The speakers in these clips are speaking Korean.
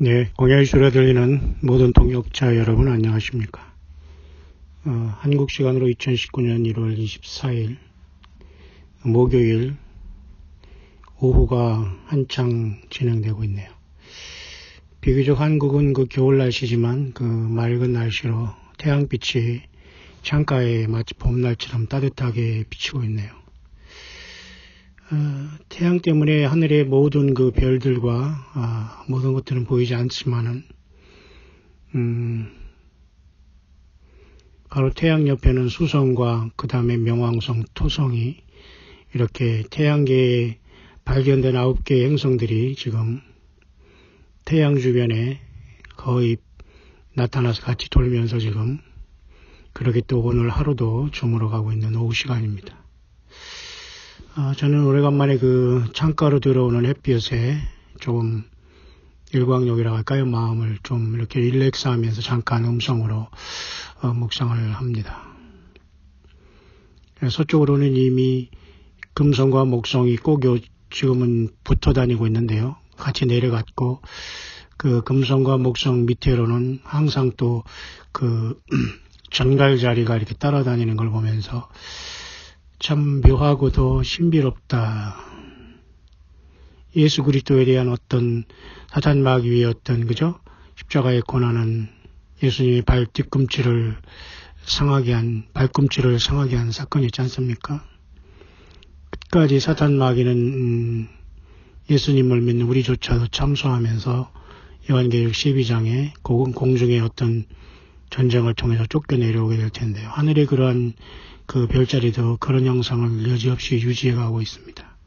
네, 광야의 소리가 들리는 모든 동역자 여러분 안녕하십니까? 한국 시간으로 2019년 1월 24일 목요일 오후가 한창 진행되고 있네요. 비교적 한국은 겨울 날씨지만 맑은 날씨로 태양빛이 창가에 마치 봄날처럼 따뜻하게 비치고 있네요. 태양 때문에 하늘의 모든 별들과 모든 것들은 보이지 않지만은 바로 태양 옆에는 수성과 그 다음에 명왕성, 토성이 이렇게 태양계에 발견된 9개의 행성들이 지금 태양 주변에 거의 나타나서 같이 돌면서 지금 그렇게 또 오늘 하루도 저물어 가고 있는 오후 시간입니다. 저는 오래간만에 창가로 들어오는 햇빛에 조금 일광욕이라고 할까요? 마음을 좀 이렇게 릴렉스 하면서 잠깐 음성으로 묵상을 합니다. 서쪽으로는 이미 금성과 목성이 꼭 지금은 붙어 다니고 있는데요. 같이 내려갔고, 금성과 목성 밑으로는 항상 또 전갈자리가 이렇게 따라다니는 걸 보면서 참 묘하고도 신비롭다. 예수 그리스도에 대한 어떤 사탄 마귀의 십자가의 고난은 예수님의 발꿈치를 상하게 한 사건이었지 않습니까? 끝까지 사탄 마귀는 예수님을 믿는 우리조차도 참소하면서 요한계시록 12장에 공중의 어떤 전쟁을 통해서 쫓겨내려오게 될 텐데요. 하늘의 그러한 별자리도 그런 형상을 여지없이 유지해가고 있습니다.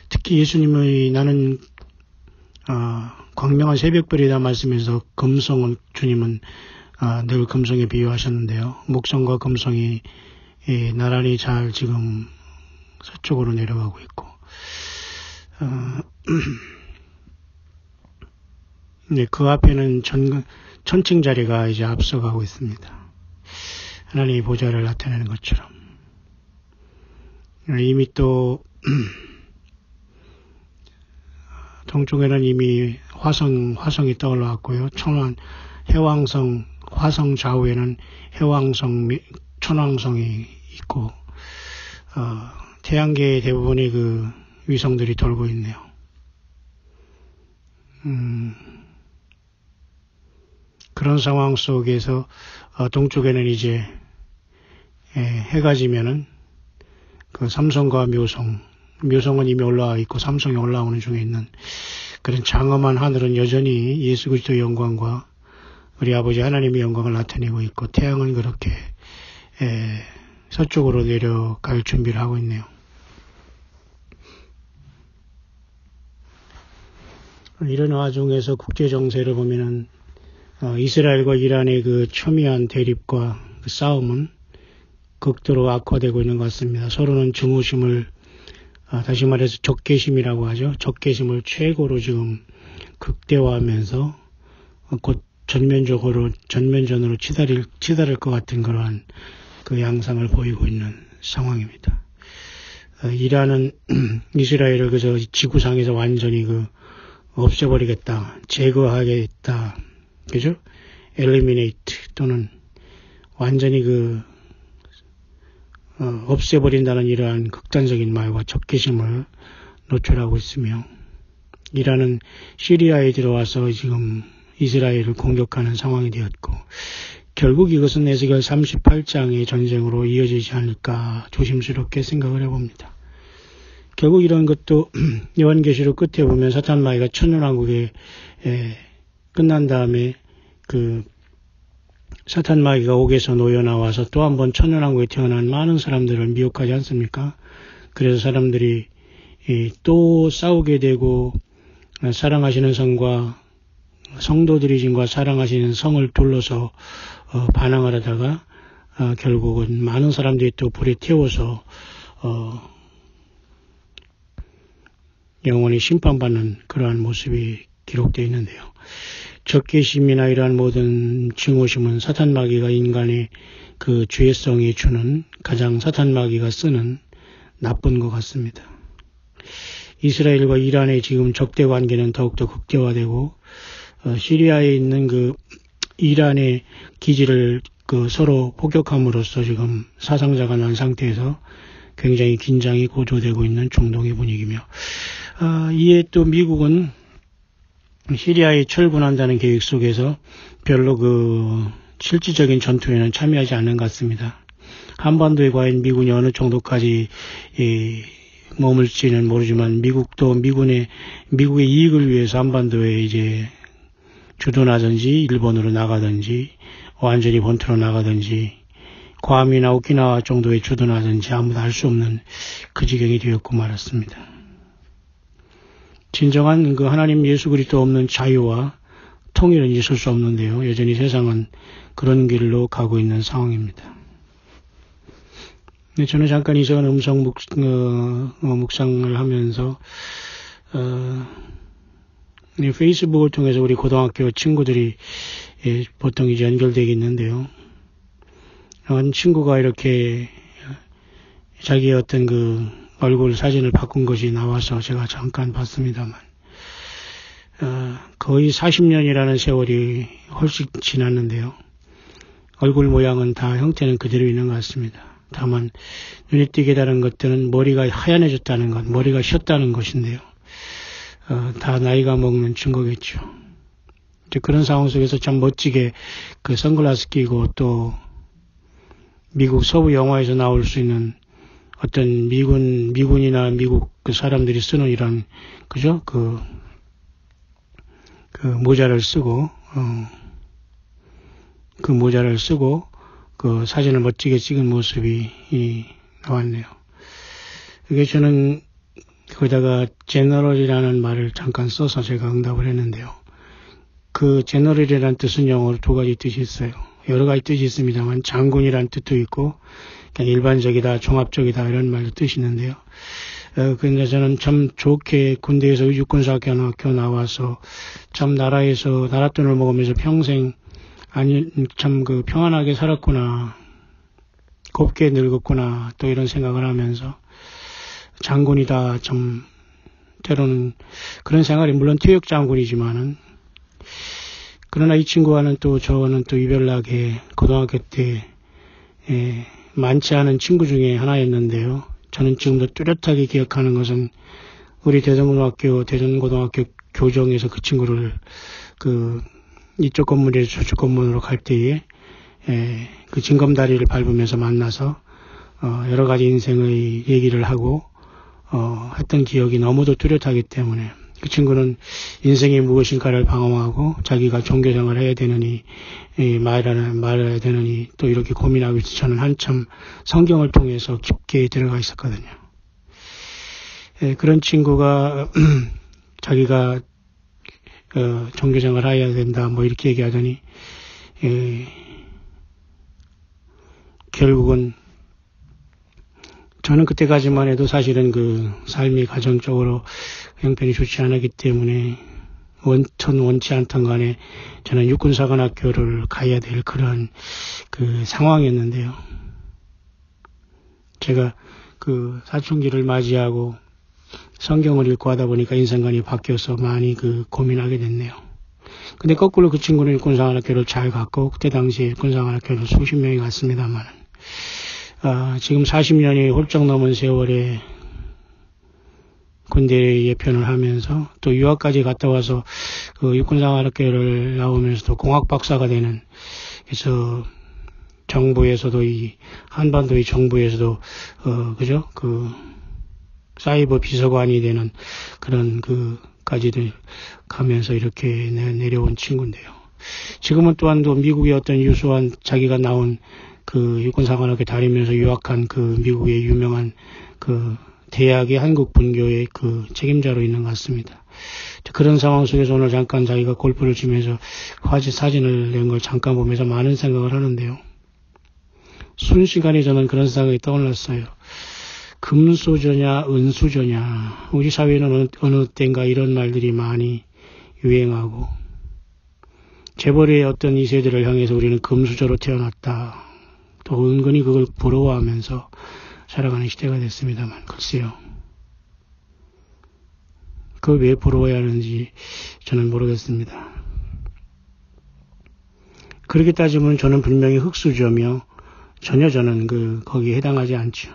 특히 예수님의 나는 광명한 새벽별이다 말씀에서 금성은 주님은 늘 금성에 비유하셨는데요. 목성과 금성이 나란히 잘 지금 서쪽으로 내려가고 있고 네, 그 앞에는 천칭자리가 이제 앞서가고 있습니다. 하나님의 보좌를 나타내는 것처럼 이미 또 동쪽에는 이미 화성이 떠올라왔고요. 해왕성, 화성 좌우에는 해왕성, 천왕성이 있고 태양계의 대부분의 위성들이 돌고 있네요. 그런 상황 속에서 동쪽에는 이제 해가 지면은 삼성과 묘성은 이미 올라와 있고 삼성이 올라오는 중에 있는 그런 장엄한 하늘은 여전히 예수 그리스도의 영광과 우리 아버지 하나님의 영광을 나타내고 있고 태양은 그렇게 서쪽으로 내려갈 준비를 하고 있네요. 이런 와중에서 국제 정세를 보면은 이스라엘과 이란의 첨예한 대립과 싸움은 극도로 악화되고 있는 것 같습니다. 서로는 증오심을 다시 말해서 적개심이라고 하죠. 적개심을 최고로 지금 극대화하면서 곧 전면전으로 치달을 것 같은 그러한 양상을 보이고 있는 상황입니다. 이란은 이스라엘을 지구상에서 완전히 없애버리겠다, 제거하겠다, 그죠? eliminate 또는 완전히 없애버린다는 이러한 극단적인 말과 적개심을 노출하고 있으며 이란은 시리아에 들어와서 지금 이스라엘을 공격하는 상황이 되었고 결국 이것은 에스겔 38장의 전쟁으로 이어지지 않을까 조심스럽게 생각을 해봅니다. 결국 이런 것도 요한계시록 끝에 보면 사탄 마귀가 천년왕국에 끝난 다음에 사탄 마귀가 옥에서 놓여 나와서 또 한 번 천년왕국에 태어난 많은 사람들을 미혹하지 않습니까? 그래서 사람들이 또 싸우게 되고 사랑하시는 성과 성도들이 진과 사랑하시는 성을 둘러서 반항을 하다가 결국은 많은 사람들이 또 불에 태워서 영원히 심판받는 그러한 모습이 기록되어 있는데요. 적개심이나 이러한 모든 증오심은 사탄 마귀가 인간의 죄성이 주는 가장 사탄 마귀가 쓰는 나쁜 것 같습니다. 이스라엘과 이란의 지금 적대 관계는 더욱더 극대화되고 시리아에 있는 그 이란의 기지를 서로 폭격함으로써 지금 사상자가 난 상태에서 굉장히 긴장이 고조되고 있는 중동의 분위기며, 이에 또 미국은 시리아에 철군한다는 계획 속에서 별로 실질적인 전투에는 참여하지 않는 것 같습니다. 한반도에 과연 미군이 어느 정도까지 머물지는 모르지만 미국도 미국의 이익을 위해서 한반도에 이제 주둔하든지 일본으로 나가든지 완전히 본토로 나가든지 괌이나 오키나와 정도에 주둔하든지 아무도 알 수 없는 그 지경이 되었고 말았습니다. 진정한 하나님 예수 그리스도 없는 자유와 통일은 있을 수 없는데요. 여전히 세상은 그런 길로 가고 있는 상황입니다. 저는 잠깐 이 시간 음성 묵상을 하면서 페이스북을 통해서 우리 고등학교 친구들이 보통 이제 연결되겠는데요. 한 친구가 이렇게 자기의 어떤 얼굴 사진을 바꾼 것이 나와서 제가 잠깐 봤습니다만, 거의 40년이라는 세월이 훨씬 지났는데요. 얼굴 모양은 다 형태는 그대로 있는 것 같습니다. 다만 눈에 띄게 다른 것들은 머리가 하얀해졌다는 것, 머리가 쉬었다는 것인데요. 다 나이가 먹는 증거겠죠. 이제 그런 상황 속에서 참 멋지게 선글라스 끼고 또 미국 서부 영화에서 나올 수 있는 어떤 미군이나 미국 사람들이 쓰는 이런, 그죠? 모자를 쓰고, 사진을 멋지게 찍은 모습이 나왔네요. 이게 저는 거기다가 제너럴이라는 말을 잠깐 써서 제가 응답을 했는데요. 제너럴이라는 뜻은 영어로 두 가지 뜻이 있어요. 여러 가지 뜻이 있습니다만 장군이라는 뜻도 있고 그냥 일반적이다, 종합적이다 이런 말도 뜻이 있는데요. 근데 저는 참 좋게 군대에서 육군사관학교 나와서 참 나라에서 나랏돈을 먹으면서 평생 참 평안하게 살았구나, 곱게 늙었구나 또 이런 생각을 하면서 장군이다, 참 때로는 그런 생활이 물론 퇴역 장군이지만은, 그러나 이 친구와는 또 저는 또 유별나게 고등학교 때 많지 않은 친구 중에 하나였는데요. 저는 지금도 뚜렷하게 기억하는 것은 우리 대전고등학교 교정에서 그 친구를 이쪽 건물에서 저쪽 건물로 갈 때에 그 징검다리를 밟으면서 만나서 여러 가지 인생의 얘기를 하고 했던 기억이 너무도 뚜렷하기 때문에 그 친구는 인생이 무엇인가를 방황하고 자기가 종교생활을 해야 되느니 말해야 되느니 또 이렇게 고민하고 있어. 저는 한참 성경을 통해서 깊게 들어가 있었거든요. 그런 친구가 자기가 종교생활을 해야 된다 뭐 이렇게 얘기하더니 결국은 저는 그때까지만 해도 사실은 삶이 가정적으로 형편이 좋지 않았기 때문에 원치 않던 간에 저는 육군사관학교를 가야 될 그런 상황이었는데요. 제가 사춘기를 맞이하고 성경을 읽고 하다 보니까 인생관이 바뀌어서 많이 고민하게 됐네요. 근데 거꾸로 그 친구는 육군사관학교를 잘 갔고 그때 당시에 육군사관학교를 수십 명이 갔습니다만 지금 40년이 훌쩍 넘은 세월에 군대 예편을 하면서 또 유학까지 갔다 와서 육군사관학교를 나오면서도 공학 박사가 되는, 그래서 정부에서도 한반도의 정부에서도 그죠? 사이버 비서관이 되는 그런 까지들 가면서 이렇게 내려온 친구인데요. 지금은 또한 또 미국의 어떤 유수한 자기가 나온 육군사관학교 다니면서 유학한 미국의 유명한 대학의 한국 분교의 책임자로 있는 것 같습니다. 그런 상황 속에서 오늘 잠깐 자기가 골프를 치면서 화제 사진을 낸 걸 잠깐 보면서 많은 생각을 하는데요. 순식간에 저는 그런 생각이 떠올랐어요. 금수저냐 은수저냐, 우리 사회는 어느 때인가 이런 말들이 많이 유행하고 재벌의 어떤 2세들을 향해서 우리는 금수저로 태어났다, 또 은근히 그걸 부러워하면서 살아가는 시대가 됐습니다만, 글쎄요. 그걸 왜 부러워야 하는지 저는 모르겠습니다. 그렇게 따지면 저는 분명히 흙수저며 전혀 저는 거기에 해당하지 않죠.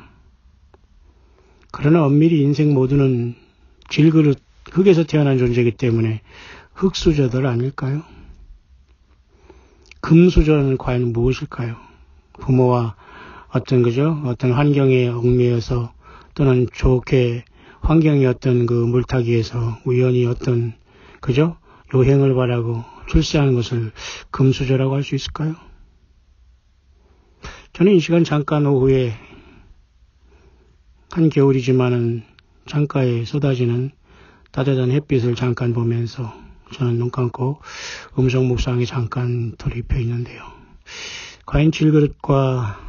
그러나 엄밀히 인생 모두는 질그릇, 흙에서 태어난 존재이기 때문에 흙수저들 아닐까요? 금수저는 과연 무엇일까요? 부모와 어떤 환경에 얽매여서 또는 좋게 환경이 물타기에서 우연히 요행을 바라고 출세하는 것을 금수저라고 할 수 있을까요? 저는 이 시간 잠깐 오후에 한겨울이지만은 창가에 쏟아지는 따뜻한 햇빛을 잠깐 보면서 저는 눈 감고 음성 묵상에 잠깐 돌입해 있는데요. 과연 질그릇과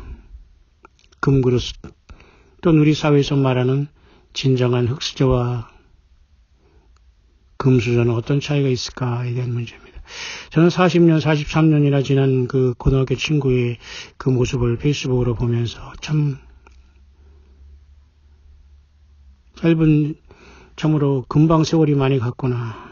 금그릇, 또 우리 사회에서 말하는 진정한 흙수저와 금수저는 어떤 차이가 있을까에 대한 문제입니다. 저는 40년, 43년이나 지난 그 고등학교 친구의 그 모습을 페이스북으로 보면서 참 참으로 금방 세월이 많이 갔구나.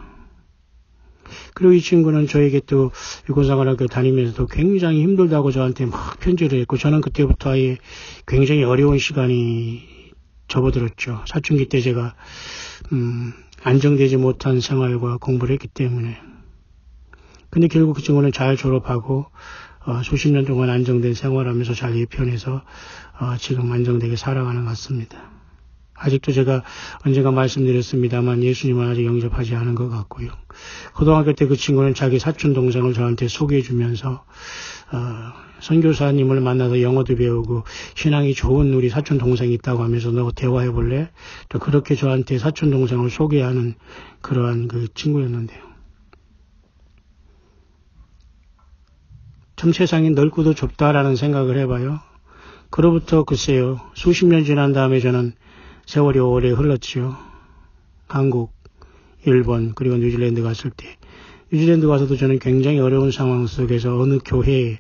그리고 이 친구는 저에게 또 유고사관학교 다니면서도 굉장히 힘들다고 저한테 막 편지를 했고, 저는 그때부터 아예 굉장히 어려운 시간이 접어들었죠. 사춘기 때 제가 안정되지 못한 생활과 공부를 했기 때문에. 근데 결국 그 친구는 잘 졸업하고 수십 년 동안 안정된 생활하면서 잘 예편해서 지금 안정되게 살아가는 것 같습니다. 아직도 제가 언젠가 말씀드렸습니다만 예수님은 아직 영접하지 않은 것 같고요. 고등학교 때 그 친구는 자기 사촌 동생을 저한테 소개해 주면서 선교사님을 만나서 영어도 배우고 신앙이 좋은 우리 사촌 동생이 있다고 하면서 너 대화해 볼래? 또 그렇게 저한테 사촌 동생을 소개하는 그러한 그 친구였는데요. 참 세상이 넓고도 좁다라는 생각을 해봐요. 그로부터 글쎄요, 수십 년 지난 다음에 저는 세월이 오래 흘렀지요. 한국, 일본, 그리고 뉴질랜드 갔을 때. 뉴질랜드 가서도 저는 굉장히 어려운 상황 속에서 어느 교회에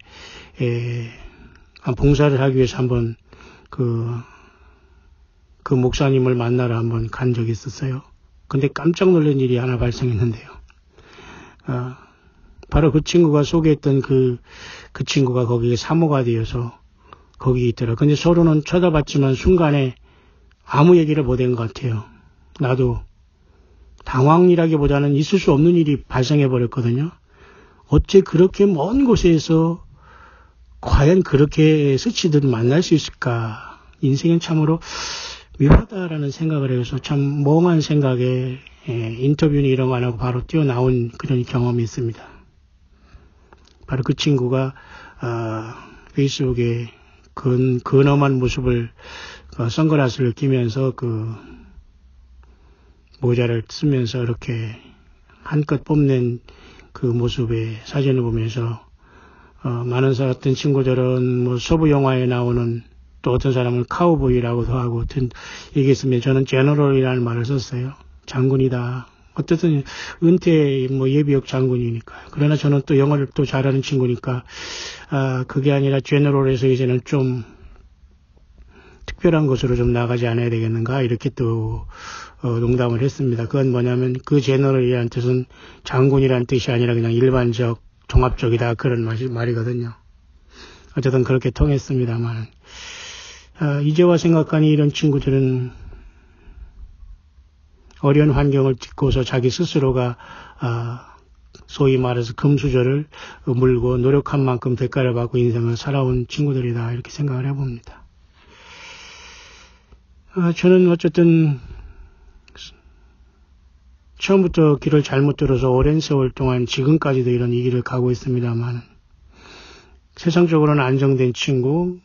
봉사를 하기 위해서 한번 그 목사님을 만나러 한번 간 적이 있었어요. 근데 깜짝 놀란 일이 하나 발생했는데요. 바로 그 친구가 소개했던 그 친구가 거기에 사모가 되어서 거기 있더라. 근데 서로는 쳐다봤지만 순간에 아무 얘기를 못한 것 같아요. 나도 당황이라기보다는 있을 수 없는 일이 발생해 버렸거든요. 어째 그렇게 먼 곳에서 과연 그렇게 스치듯 만날 수 있을까? 인생은 참으로 묘하다라는 생각을 해서 참 멍한 생각에 인터뷰는 이런 거 안 하고 바로 뛰어나온 그런 경험이 있습니다. 바로 그 친구가 페이스북에 근엄한 모습을 선글라스를 끼면서 그 모자를 쓰면서 이렇게 한껏 뽐낸 그 모습의 사진을 보면서 많은 어떤 친구들은 뭐 서부 영화에 나오는 또 어떤 사람은 카우보이라고도 하고 얘기했으면 저는 제너럴이라는 말을 썼어요. 장군이다. 어쨌든 은퇴 예비역 장군이니까요. 그러나 저는 또 영어를 또 잘하는 친구니까 그게 아니라 제너럴에서 이제는 좀 특별한 곳으로 좀 나가지 않아야 되겠는가 이렇게 또 농담을 했습니다. 그건 뭐냐면 그 제너럴이라는 뜻은 장군이라는 뜻이 아니라 그냥 일반적 종합적이다 그런 말이거든요. 어쨌든 그렇게 통했습니다만 이제와 생각하니 이런 친구들은 어려운 환경을 딛고서 자기 스스로가 소위 말해서 금수저를 물고 노력한 만큼 대가를 받고 인생을 살아온 친구들이다 이렇게 생각을 해봅니다. 저는 어쨌든 처음부터 길을 잘못 들어서 오랜 세월 동안 지금까지도 이런 이 길을 가고 있습니다만 세상적으로는 안정된 친구,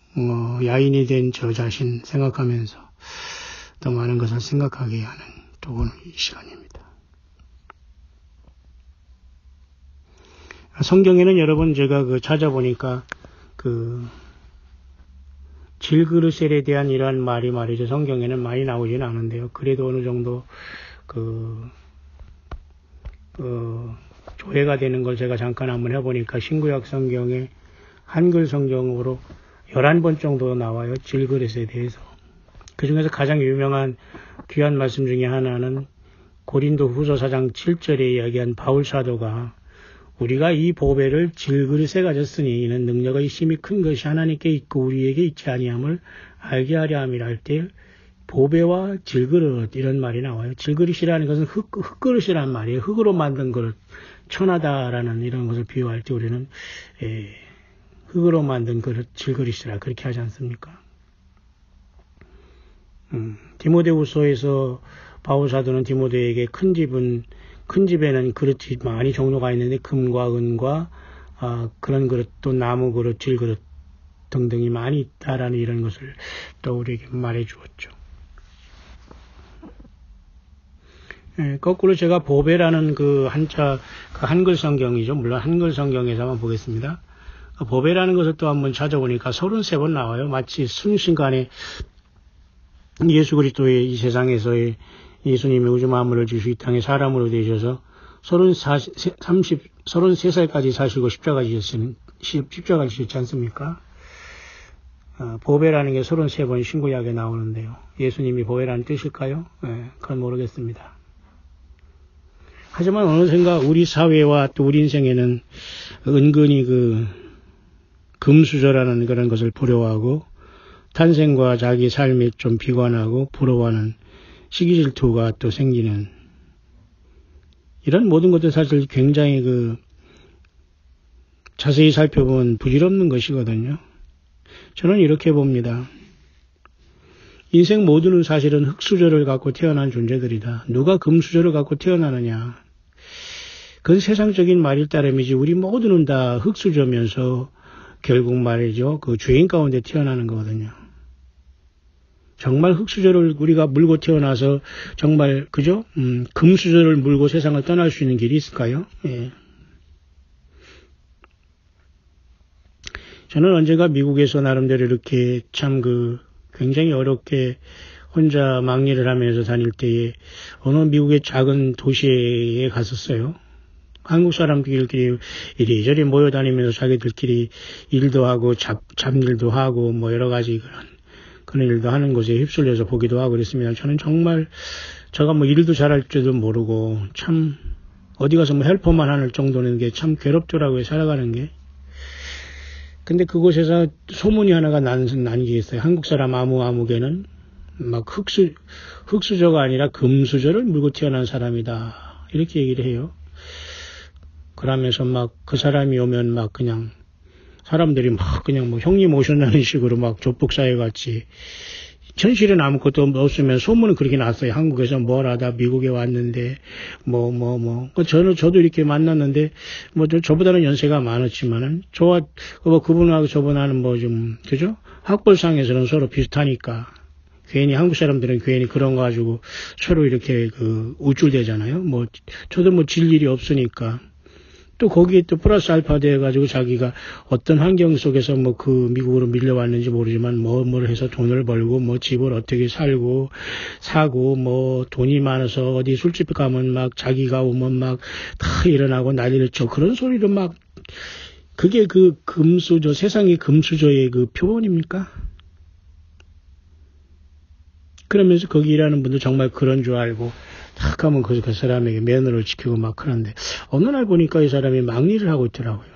야인이 된 저 자신 생각하면서 더 많은 것을 생각하게 하는 또 오늘 이 시간입니다. 성경에는 여러분 제가 찾아보니까 질그릇에 대한 이러한 말이 말이죠. 성경에는 많이 나오지는 않은데요. 그래도 어느 정도 조회가 되는 걸 제가 잠깐 한번 해보니까 신구약 성경에 한글 성경으로 11번 정도 나와요. 질그릇에 대해서. 그 중에서 가장 유명한 귀한 말씀 중에 하나는 고린도 후서 4장 7절에 이야기한 바울 사도가 우리가 이 보배를 질그릇에 가졌으니 이는 능력의 힘이 큰 것이 하나님께 있고 우리에게 있지 아니함을 알게 하려 함이라 할 때 보배와 질그릇 이런 말이 나와요. 질그릇이라는 것은 흙그릇이란 말이에요. 흙으로 만든 그릇, 천하다라는 이런 것을 비유할 때 우리는 흙으로 만든 그릇, 질그릇이라 그렇게 하지 않습니까? 디모데후서에서 바울 사도는 디모데에게 큰 집에는 그릇이 많이 종류가 있는데 금과 은과 그런 그릇 또 나무 그릇, 질그릇 등등이 많이 있다라는 이런 것을 또 우리에게 말해 주었죠. 거꾸로 제가 보배라는 그 한자, 그 한글 성경이죠. 물론 한글 성경에서만 보겠습니다. 보배라는 것을 또 한번 찾아보니까 33번 나와요. 마치 순식간에 예수 그리스도의 이 세상에서의 예수님의 우주 만물을 주시고 이 땅에 사람으로 되셔서 33살까지 사시고 십자가를 지셨지 않습니까? 보배라는 게 33번 신구약에 나오는데요. 예수님이 보배라는 뜻일까요? 그건 모르겠습니다. 하지만 어느샌가 우리 사회와 또 우리 인생에는 은근히 그 금수저라는 그런 것을 부러워하고 탄생과 자기 삶에 좀 비관하고 부러워하는 시기질투가 또 생기는 이런 모든 것들 사실 굉장히 자세히 살펴보면 부질없는 것이거든요. 저는 이렇게 봅니다. 인생 모두는 사실은 흙수저를 갖고 태어난 존재들이다. 누가 금수저를 갖고 태어나느냐. 그건 세상적인 말일 따름이지 우리 모두는 다 흙수저면서 결국 말이죠. 그 죄인 가운데 태어나는 거거든요. 정말 흙수저를 우리가 물고 태어나서 정말 그죠? 금수저를 물고 세상을 떠날 수 있는 길이 있을까요? 예. 저는 언젠가 미국에서 나름대로 이렇게 참 굉장히 어렵게 혼자 막일을 하면서 다닐 때에 어느 미국의 작은 도시에 갔었어요. 한국 사람들끼리 이리저리 모여다니면서 자기들끼리 일도 하고 잡일도 하고 뭐 여러 가지 그런 일도 하는 곳에 휩쓸려서 보기도 하고 그랬습니다. 저는 정말 제가 뭐 일도 잘할 줄도 모르고 참 어디 가서 뭐 헬퍼만 하는 정도는 게 참 괴롭더라고요. 살아가는 게. 근데 그곳에서 소문이 하나가 난 게 있어요. 한국 사람 아무개는 막 흙수저가 아니라 금수저를 물고 태어난 사람이다. 이렇게 얘기를 해요. 그러면서 막 그 사람이 오면 막 그냥 사람들이 막 그냥 뭐 형님 오셨다는 식으로 막 족복사회 같이 현실은 아무것도 없으면 소문은 그렇게 났어요. 한국에서 뭘 하다 미국에 왔는데 저도 이렇게 만났는데 뭐 저보다는 연세가 많았지만은 그분하고 저분하는 뭐 좀 그죠? 학벌상에서는 서로 비슷하니까 괜히 한국 사람들은 괜히 그런 거 가지고 서로 이렇게 우쭐대잖아요. 뭐 저도 뭐 질 일이 없으니까. 또 거기에 또 플러스 알파 돼가지고 자기가 어떤 환경 속에서 뭐 미국으로 밀려왔는지 모르지만 뭘 해서 돈을 벌고 뭐 집을 어떻게 살고 사고 뭐 돈이 많아서 어디 술집 가면 막 자기가 오면 막 다 일어나고 난리를 쳐. 그런 소리를 막 그게 금수저 세상의 금수저의 표본입니까? 그러면서 거기 일하는 분들 정말 그런 줄 알고 탁 하면 그 사람에게 매너를 지키고 막 그러는데 어느 날 보니까 이 사람이 막일을 하고 있더라고요.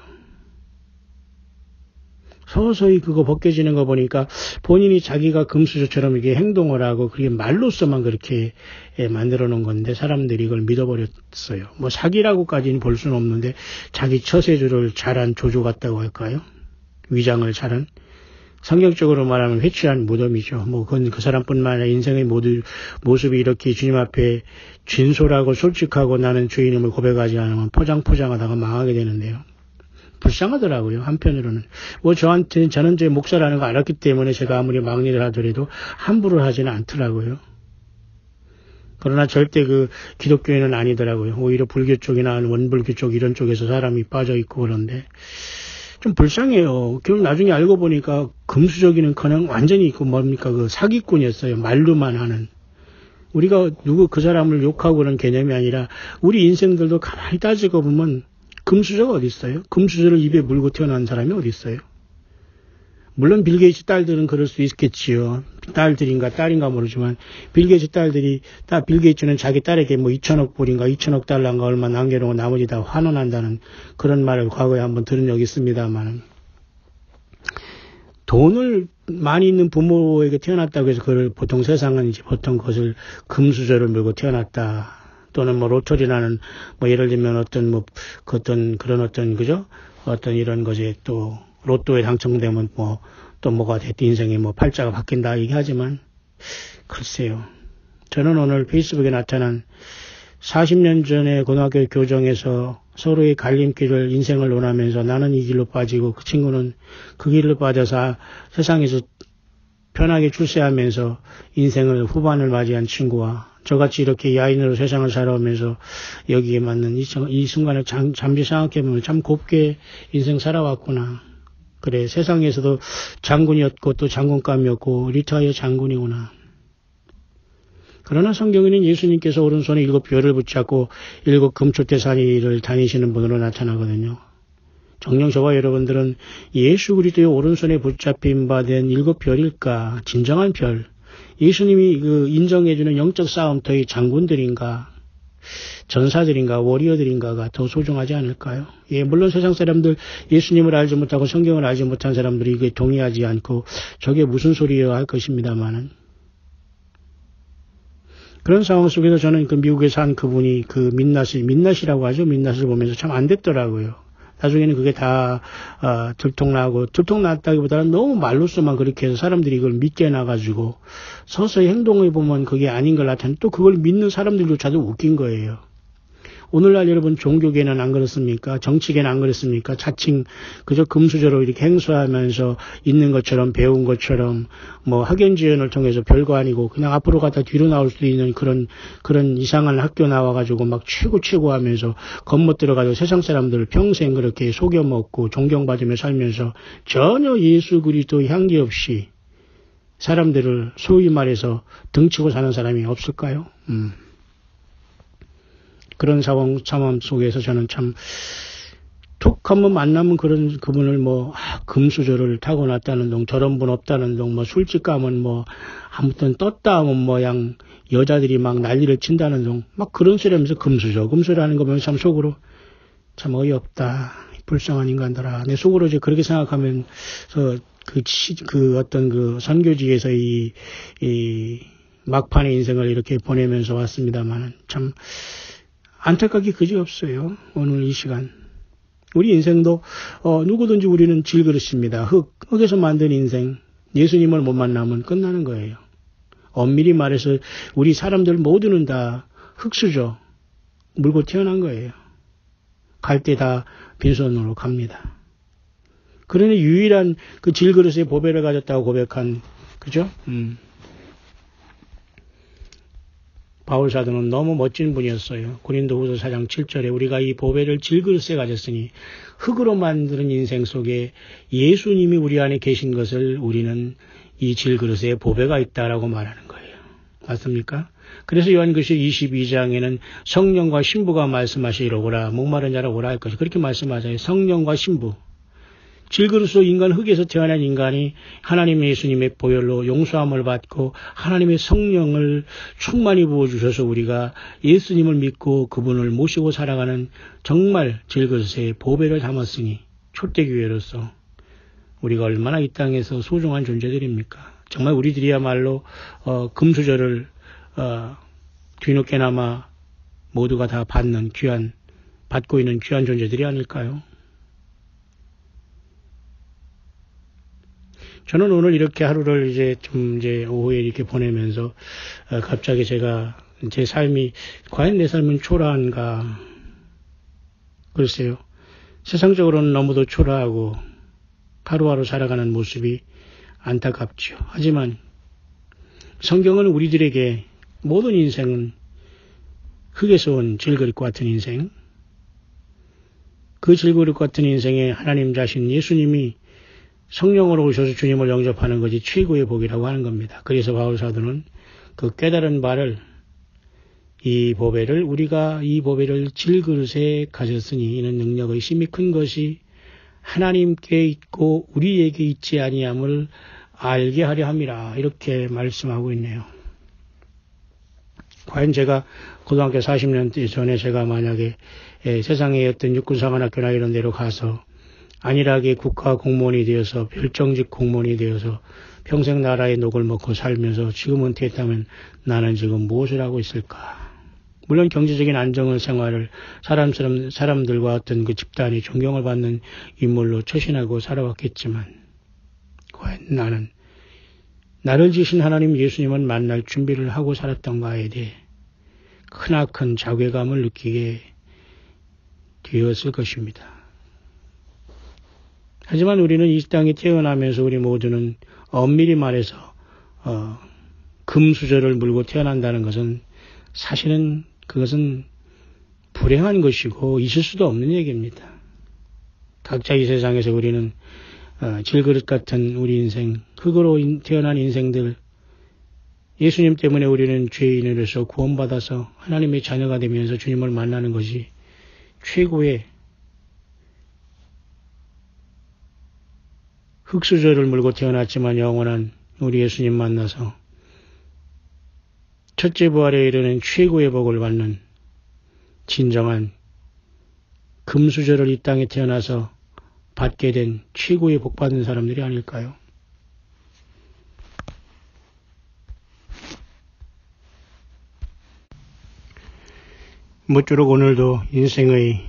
서서히 그거 벗겨지는 거 보니까 본인이 자기가 금수저처럼 이게 행동을 하고 그게 말로서만 그렇게 만들어 놓은 건데 사람들이 이걸 믿어버렸어요. 뭐 사기라고까지는 볼 수는 없는데 자기 처세술을 잘한 조조 같다고 할까요? 위장을 잘한. 성경적으로 말하면 회취한 무덤이죠. 뭐, 그건 그 사람뿐만 아니라 인생의 모습이 이렇게 주님 앞에 진솔하고 솔직하고 나는 죄인임을 고백하지 않으면 포장하다가 망하게 되는데요. 불쌍하더라고요, 한편으로는. 뭐, 저는 제 목사라는 거 알았기 때문에 제가 아무리 막일을 하더라도 함부로 하지는 않더라고요. 그러나 절대 기독교인은 아니더라고요. 오히려 불교 쪽이나 원불교 쪽 이런 쪽에서 사람이 빠져 있고 그런데. 좀 불쌍해요. 결국 나중에 알고 보니까 금수저기는커녕 완전히 뭡니까 사기꾼이었어요. 말로만 하는. 우리가 그 사람을 욕하고 그런 개념이 아니라 우리 인생들도 가만히 따지고 보면 금수저가 어디 있어요? 금수저를 입에 물고 태어난 사람이 어디 있어요? 물론 빌 게이츠 딸들은 그럴 수 있겠지요. 딸인가 모르지만 빌 게이츠 딸들이 빌 게이츠는 자기 딸에게 뭐 2천억 불인가 2천억 달러인가 얼마 남겨놓고 나머지 다 환원한다는 그런 말을 과거에 한번 들은 적이 있습니다만, 돈을 많이 있는 부모에게 태어났다고 해서 그걸 보통 세상은 이제 보통 그것을 금수저를 물고 태어났다, 또는 뭐 로터리라는 뭐 예를 들면 어떤 그죠? 어떤 이런 것에 또 로또에 당첨되면 뭐 또 뭐가 됐든 인생에 뭐 팔자가 바뀐다 얘기하지만, 글쎄요. 저는 오늘 페이스북에 나타난 40년 전에 고등학교 교정에서 서로의 갈림길을 인생을 논하면서 나는 이 길로 빠지고 그 친구는 그 길로 빠져서 세상에서 편하게 출세하면서 인생을 후반을 맞이한 친구와 저같이 이렇게 야인으로 세상을 살아오면서 여기에 맞는 이 순간을 잠시 생각해보면 참 곱게 인생 살아왔구나. 그래, 세상에서도 장군이었고 또 장군감이었고 리타이어 장군이구나. 그러나 성경에는 예수님께서 오른손에 7별을 붙잡고 7 금초대산이를 다니시는 분으로 나타나거든요. 정녕 저와 여러분들은 예수 그리스도의 오른손에 붙잡힌 바 된 7별일까? 진정한 별. 예수님이 그 인정해주는 영적 싸움터의 장군들인가? 전사들인가? 워리어들인가가 더 소중하지 않을까요? 예, 물론 세상 사람들 예수님을 알지 못하고 성경을 알지 못한 사람들이 이게 동의하지 않고 저게 무슨 소리여 할 것입니다만은, 그런 상황 속에서 저는 그 미국에 산 그분이 그 민낯이라고 하죠. 민낯을 보면서 참 안 됐더라고요. 나중에는 그게 다 들통났다기보다는 너무 말로서만 그렇게 해서 사람들이 이걸 믿게 해놔가지고 서서히 행동해 보면 그게 아닌 걸 나타내는, 또 그걸 믿는 사람들조차도 웃긴 거예요. 오늘날 여러분 종교계는 안 그렇습니까? 정치계는 안 그렇습니까? 자칭 그저 금수저로 이렇게 행수하면서 있는 것처럼, 배운 것처럼, 뭐 학연지연을 통해서 별거 아니고 그냥 앞으로 가다 뒤로 나올 수도 있는 그런 이상한 학교 나와가지고 막 최고 하면서 겉멋 들어가지고 세상 사람들을 평생 그렇게 속여먹고 존경받으며 살면서 전혀 예수 그리스도 향기 없이 사람들을 소위 말해서 등치고 사는 사람이 없을까요? 그런 상황 속에서 저는 참 툭 한번 만나면 그런 그분을 뭐 금수저를 타고났다는 동, 저런 분 없다는 동, 뭐 술집 가면 뭐 아무튼 떴다 하면 뭐양 여자들이 막 난리를 친다는 동, 막 그런 소리 하면서 금수저라는 거 보면 참 속으로 참 어이없다, 불쌍한 인간들아. 내 속으로 이제 그렇게 생각하면서 그 어떤 그 선교지에서 이 막판의 인생을 이렇게 보내면서 왔습니다만은 참 안타깝게 그지없어요. 오늘 이 시간. 우리 인생도 누구든지 우리는 질그릇입니다. 흙에서 만든 인생. 예수님을 못 만나면 끝나는 거예요. 엄밀히 말해서 우리 사람들 모두는 다 흙수저 물고 태어난 거예요. 갈 때 다 빈손으로 갑니다. 그러니 유일한 그 질그릇의 보배를 가졌다고 고백한, 그죠? 바울 사도는 너무 멋진 분이었어요. 고린도후서 4장 7절에 우리가 이 보배를 질그릇에 가졌으니 흙으로 만드는 인생 속에 예수님이 우리 안에 계신 것을 우리는 이 질그릇에 보배가 있다라고 말하는 거예요. 맞습니까? 그래서 요한계시록 22장에는 성령과 신부가 말씀하시려고라, 목마른 자라 오라 할 것이 그렇게 말씀하잖아요. 성령과 신부. 질그릇으로 인간 흙에서 태어난 인간이 하나님 예수님의 보혈로 용서함을 받고 하나님의 성령을 충만히 부어주셔서 우리가 예수님을 믿고 그분을 모시고 살아가는 정말 질그릇에 보배를 담았으니 촛대교회로서 우리가 얼마나 이 땅에서 소중한 존재들입니까? 정말 우리들이야말로 금수저를 뒤늦게나마 모두가 다 받고 있는 귀한 존재들이 아닐까요? 저는 오늘 이렇게 하루를 이제 오후에 이렇게 보내면서 갑자기 제가 제 삶이 과연 내 삶은 초라한가? 글쎄요. 세상적으로는 너무도 초라하고 하루하루 살아가는 모습이 안타깝죠. 하지만 성경은 우리들에게 모든 인생은 흙에서 온 질그릇과 같은 인생, 그 질그릇 같은 인생에 하나님 자신 예수님이 성령으로 오셔서 주님을 영접하는 것이 최고의 복이라고 하는 겁니다. 그래서 바울 사도는 그 깨달은 바를 우리가 이 보배를 질그릇에 가졌으니 이는 능력의 힘이 큰 것이 하나님께 있고 우리에게 있지 아니함을 알게 하려 함이라 이렇게 말씀하고 있네요. 과연 제가 고등학교 40년 전에 제가 만약에 세상에 어떤 육군사관학교나 이런 데로 가서 안일하게 국가 공무원이 되어서 별정직 공무원이 되어서 평생 나라의 녹을 먹고 살면서 지금 은퇴했다면 나는 지금 무엇을 하고 있을까? 물론 경제적인 안정을 생활을 사람들과 어떤 그 집단이 존경을 받는 인물로 처신하고 살아왔겠지만 과연 나는 나를 지으신 하나님 예수님을 만날 준비를 하고 살았던가에 대해 크나큰 자괴감을 느끼게 되었을 것입니다. 하지만 우리는 이 땅에 태어나면서 우리 모두는 엄밀히 말해서 금수저를 물고 태어난다는 것은 사실은 그것은 불행한 것이고 있을 수도 없는 얘기입니다. 각자 이 세상에서 우리는 질그릇 같은 우리 인생, 흙으로 태어난 인생들, 예수님 때문에 우리는 죄인으로서 구원받아서 하나님의 자녀가 되면서 주님을 만나는 것이 최고의 흙수저를 물고 태어났지만 영원한 우리 예수님 만나서 첫째 부활에 이르는 최고의 복을 받는 진정한 금수저를 이 땅에 태어나서 받게 된 최고의 복받은 사람들이 아닐까요? 모쪼록 오늘도 인생의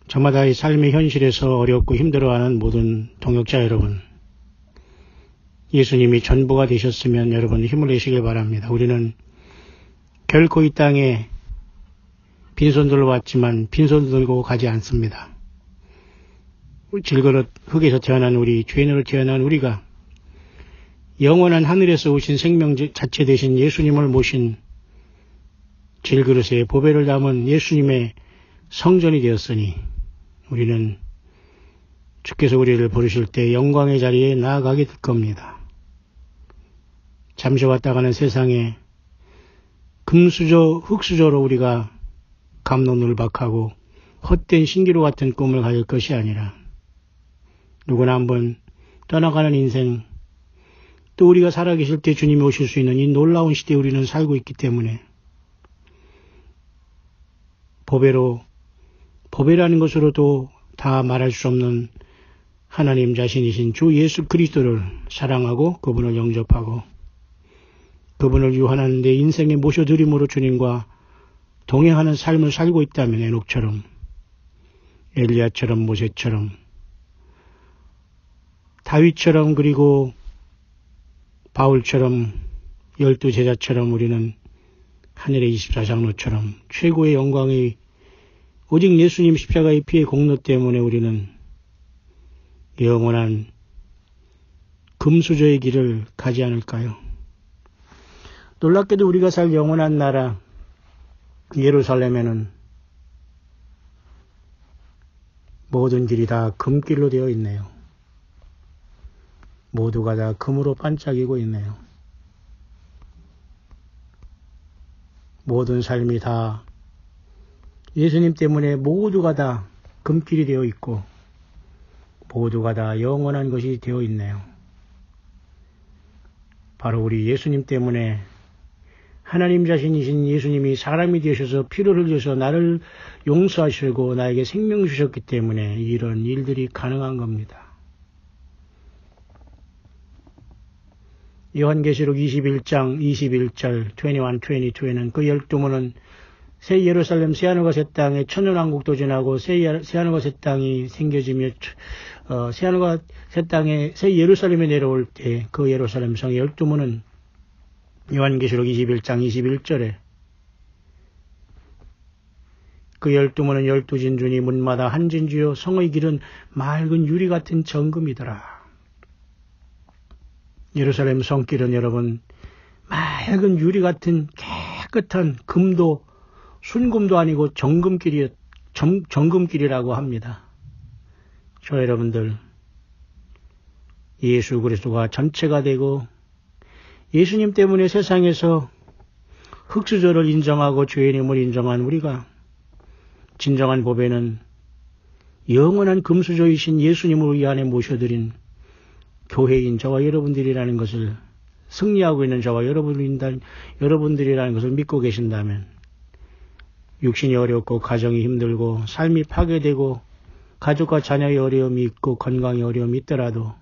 저마다의 삶의 현실에서 어렵고 힘들어하는 모든 동역자 여러분, 예수님이 전부가 되셨으면 여러분 힘을 내시길 바랍니다. 우리는 결코 이 땅에 빈손들로 왔지만 빈손 들고 가지 않습니다. 질그릇 흙에서 태어난 우리, 죄인으로 태어난 우리가 영원한 하늘에서 오신 생명 자체 되신 예수님을 모신 질그릇에 보배를 담은 예수님의 성전이 되었으니 우리는 주께서 우리를 부르실 때 영광의 자리에 나아가게 될 겁니다. 잠시 왔다 가는 세상에 금수저, 흙수저로 우리가 갑론을박하고 헛된 신기루 같은 꿈을 가질 것이 아니라 누구나 한번 떠나가는 인생, 또 우리가 살아계실 때 주님이 오실 수 있는 이 놀라운 시대에 우리는 살고 있기 때문에 보배라는 것으로도 다 말할 수 없는 하나님 자신이신 주 예수 그리스도를 사랑하고 그분을 영접하고 그분을 유한한 내 인생에 모셔드림으로 주님과 동행하는 삶을 살고 있다면 에녹처럼, 엘리야처럼, 모세처럼, 다윗처럼, 그리고 바울처럼, 12제자처럼 우리는 하늘의 24장로처럼 최고의 영광의 오직 예수님 십자가의 피의 공로 때문에 우리는 영원한 금수저의 길을 가지 않을까요? 놀랍게도 우리가 살 영원한 나라 예루살렘에는 모든 길이 다 금길로 되어 있네요. 모두가 다 금으로 반짝이고 있네요. 모든 삶이 다 예수님 때문에 모두가 다 금길이 되어 있고 모두가 다 영원한 것이 되어 있네요. 바로 우리 예수님 때문에 하나님 자신이신 예수님이 사람이 되셔서 피를 흘려서 나를 용서하시고 나에게 생명 주셨기 때문에 이런 일들이 가능한 겁니다. 요한계시록 21장 21절 21-22에는 그 12문은 새 예루살렘 새하늘과 새 땅에 천년왕국도 지나고 새하늘과 새 땅이 생겨지며 새하늘과 새 땅에 새 예루살렘에 내려올 때 그 예루살렘 성의 12문은 요한계시록 21장 21절에 그 12문은 12진주니 문마다 한 진주요 성의 길은 맑은 유리 같은 정금이더라. 예루살렘 성길은 여러분 맑은 유리 같은 깨끗한 금도 순금도 아니고 정금길이라고 합니다. 저 여러분들 예수 그리스도가 전체가 되고 예수님 때문에 세상에서 흙수저를 인정하고 죄인임을 인정한 우리가 진정한 보배는 영원한 금수저이신 예수님을 이 안에 모셔드린 교회인 저와 여러분들이라는 것을, 승리하고 있는 저와 여러분들이라는 것을 믿고 계신다면, 육신이 어렵고 가정이 힘들고 삶이 파괴되고 가족과 자녀의 어려움이 있고 건강의 어려움이 있더라도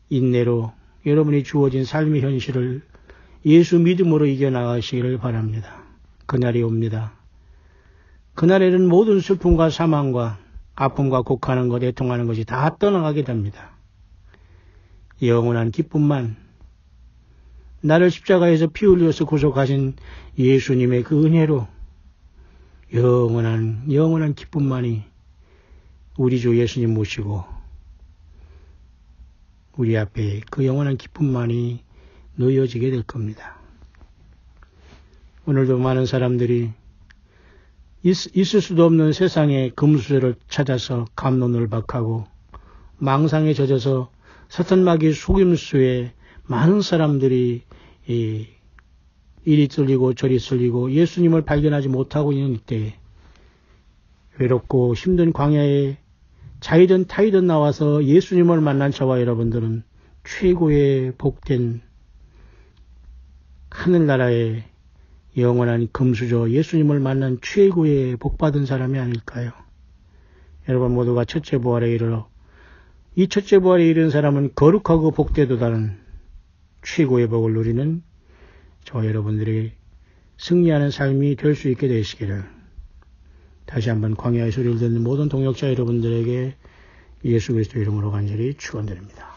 인내로 여러분이 주어진 삶의 현실을 예수 믿음으로 이겨나가시기를 바랍니다. 그날이 옵니다. 그날에는 모든 슬픔과 사망과 아픔과 곡하는 것, 애통하는 것이 다 떠나가게 됩니다. 영원한 기쁨만, 나를 십자가에서 피 흘려서 구속하신 예수님의 그 은혜로 영원한 기쁨만이 우리 주 예수님 모시고 우리 앞에 그 영원한 기쁨만이 놓여지게 될 겁니다. 오늘도 많은 사람들이 있을 수도 없는 세상의 금수저를 찾아서 갑론을박하고 망상에 젖어서 사탄 마귀의 속임수에 많은 사람들이 이리 쏠리고 저리 쏠리고 예수님을 발견하지 못하고 있는 이때에 외롭고 힘든 광야에 자이든 타이든 나와서 예수님을 만난 저와 여러분들은 최고의 복된 하늘나라의 영원한 금수저 예수님을 만난 최고의 복받은 사람이 아닐까요? 여러분 모두가 첫째 부활에 이르러 이 첫째 부활에 이른 사람은 거룩하고 복되도다는 최고의 복을 누리는 저와 여러분들이 승리하는 삶이 될 수 있게 되시기를 다시 한번 광야의 소리를 듣는 모든 동역자 여러분들에게 예수 그리스도 이름으로 간절히 축원드립니다.